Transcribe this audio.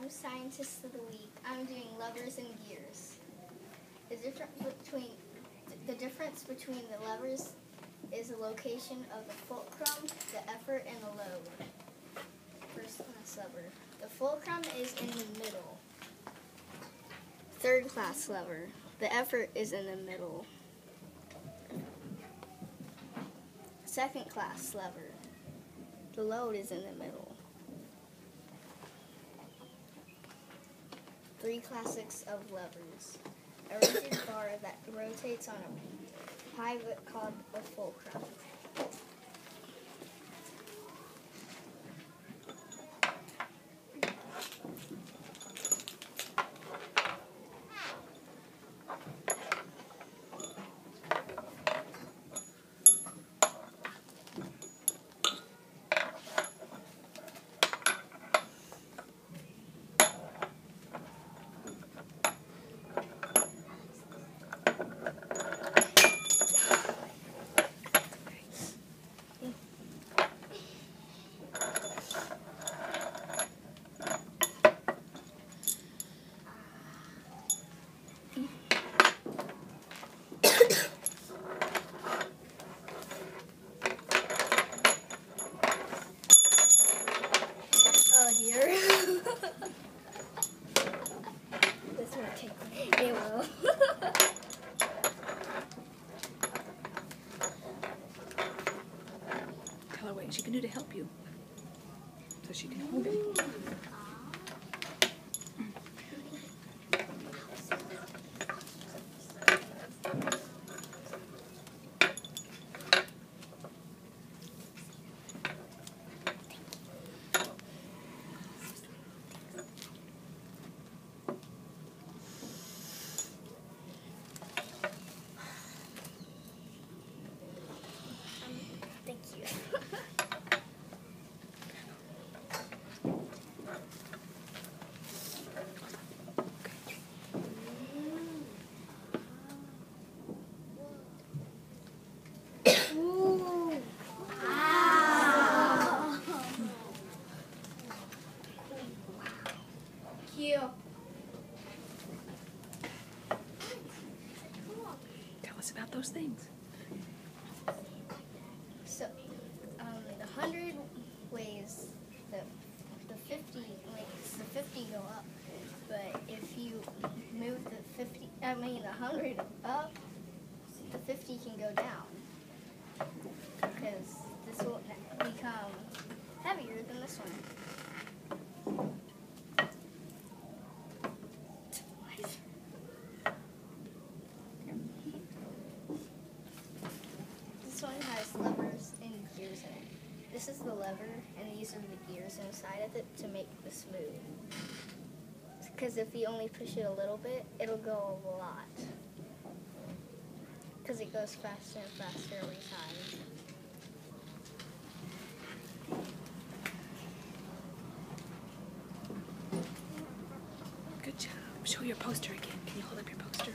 I'm Scientist of the Week. I'm doing levers and gears. The difference between the levers is the location of the fulcrum, the effort, and the load. First class lever. The fulcrum is in the middle. Third class lever. The effort is in the middle. Second class lever. The load is in the middle. 3 classics of levers. A rigid bar that rotates on a pivot called a fulcrum. Oh dear. This won't take me. It will. Tell her what she can do to help you. So she can hold it. Thank you. Ooh. Wow. Cute. Tell us about those things. So, the 100 weighs the 50 makes the 50 go up, but if you move the 100 up, the 50 can go down, because this will become heavier than this one. This one has levers and gears in it. This is the lever, and these are the gears inside of it to make this move. Because if you only push it a little bit, it'll go a lot. Because it goes faster and faster every time. Good job. Show your poster again. Can you hold up your poster?